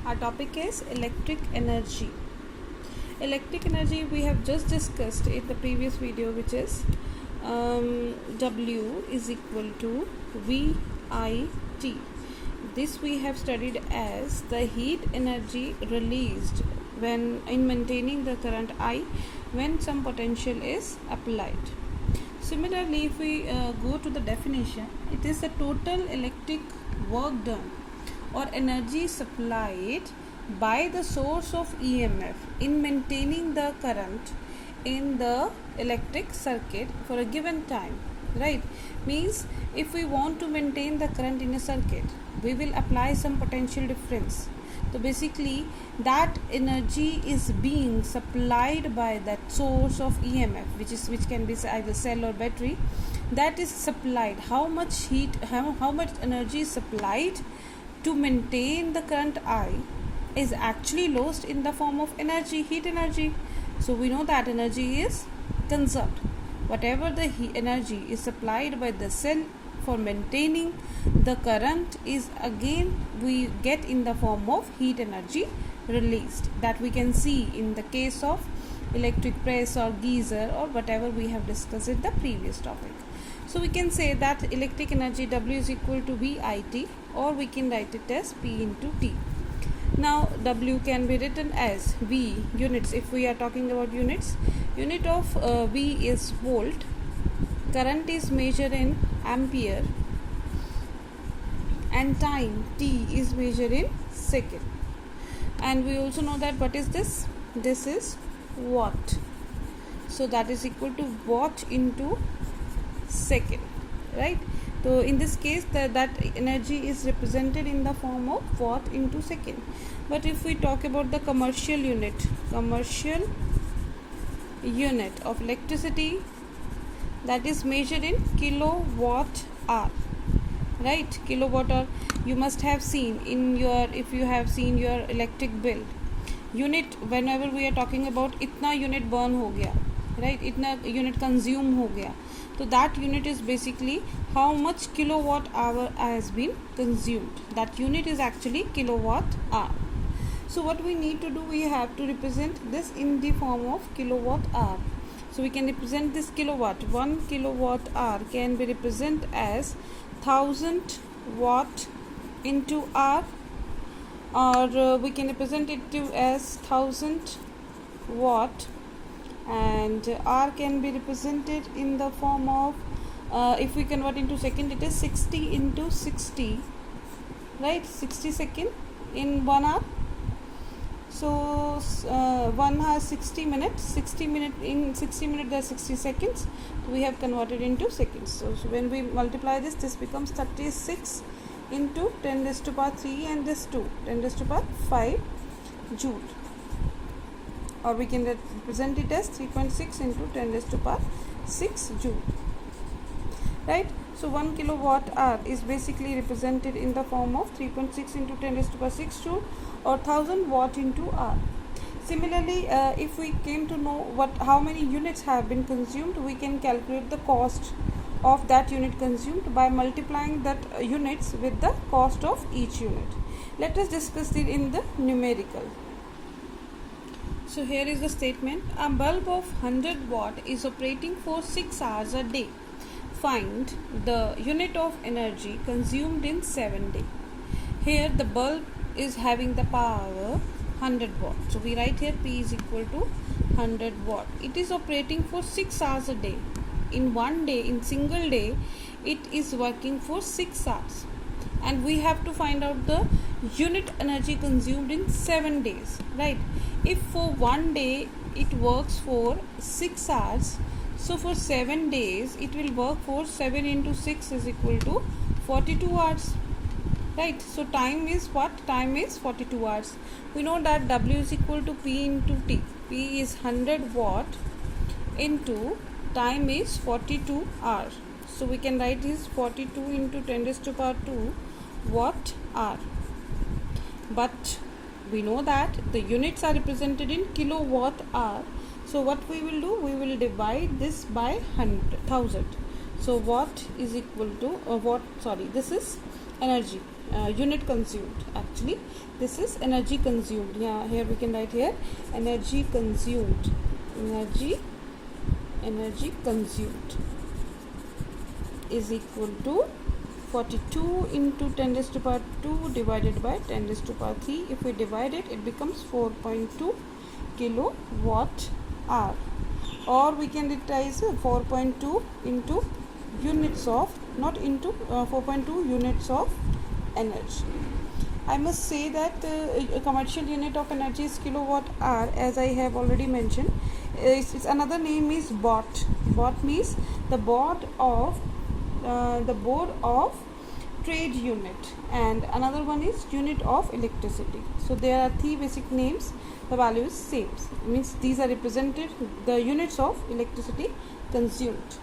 Our topic is electric energy. Electric energy we have just discussed in the previous video, which is W is equal to VIT. This we have studied as the heat energy released when in maintaining the current I when some potential is applied. Similarly, if we go to the definition, it is the total electric work done or energy supplied by the source of EMF in maintaining the current in the electric circuit for a given time. Right? Means if we want to maintain the current in a circuit, we will apply some potential difference. So basically that energy is being supplied by that source of EMF, which can be either cell or battery. That is supplied. How much heat, how much energy is supplied to maintain the current I is actually lost in the form of energy, heat energy. So we know that energy is conserved. Whatever the energy is supplied by the cell for maintaining the current is again we get in the form of heat energy released, that we can see in the case of electric press or geyser or whatever we have discussed in the previous topic. So we can say that electric energy W is equal to VIT, or we can write it as P into T. Now W can be written as V units. If we are talking about units, unit of V is volt, current is measured in ampere, and time T is measured in second. And we also know that what is this? This is watt. So that is equal to watt into second, right? So in this case that energy is represented in the form of watt into second. But if we talk about the commercial unit of electricity, that is measured in kilowatt hour, right? Kilowatt hour you must have seen in your, if you have seen your electric bill unit, whenever we are talking about itna unit burn ho gaya, right, itna unit consume ho gaya. So that unit is basically how much kilowatt hour has been consumed. That unit is actually kilowatt hour. So what we need to do, we have to represent this in the form of kilowatt hour. So we can represent this kilowatt. 1 kilowatt hour can be represented as 1000 watt into hour, or we can represent it to as 1000 watt, and R can be represented in the form of if we convert into second, it is 60 into 60, right? 60 second in 1 hour. So 1 hour 60 minutes, 60 minute in 60 minutes there are 60 seconds. So we have converted into seconds. So when we multiply this becomes 36 into 10 raised to power 3, and this 2 10 raised to power 5 joule, or we can represent it as 3.6 into 10 raised to power 6 joule, right? So 1 kilowatt hour is basically represented in the form of 3.6 into 10 raised to power 6 joule, or 1000 watt into hour. Similarly, if we came to know how many units have been consumed, we can calculate the cost of that unit consumed by multiplying that units with the cost of each unit. Let us discuss it in the numerical. So here is the statement: a bulb of 100 watt is operating for 6 hours a day. Find the unit of energy consumed in 7 days. Here the bulb is having the power 100 watt. So we write here P is equal to 100 watt. It is operating for 6 hours a day. In one day, in single day, it is working for 6 hours. And we have to find out the unit energy consumed in 7 days, right? If for one day it works for 6 hours, so for 7 days it will work for 7 into 6 is equal to 42 hours, right? So time is what? Time is 42 hours. We know that W is equal to P into T. P is 100 watt into time is 42 hours. So we can write this 42 into 10 raised to power 2 watt hour. But we know that the units are represented in kilowatt hour. So what we will do, we will divide this by 1000. So watt is equal to this is energy. unit consumed. Actually, this is energy consumed. Yeah, here we can write here energy consumed. Energy consumed is equal to 42 into 10 raised to power 2 divided by 10 raised to power 3. If we divide it, it becomes 4.2 kilowatt hour, or we can write 4.2 into units of, not into 4.2 units of energy. I must say that a commercial unit of energy is kilowatt hour, as I have already mentioned. Its another name is BOT. BOT means the board of trade unit, and another one is unit of electricity. So there are three basic names. The value is same. It means these are represented the units of electricity consumed.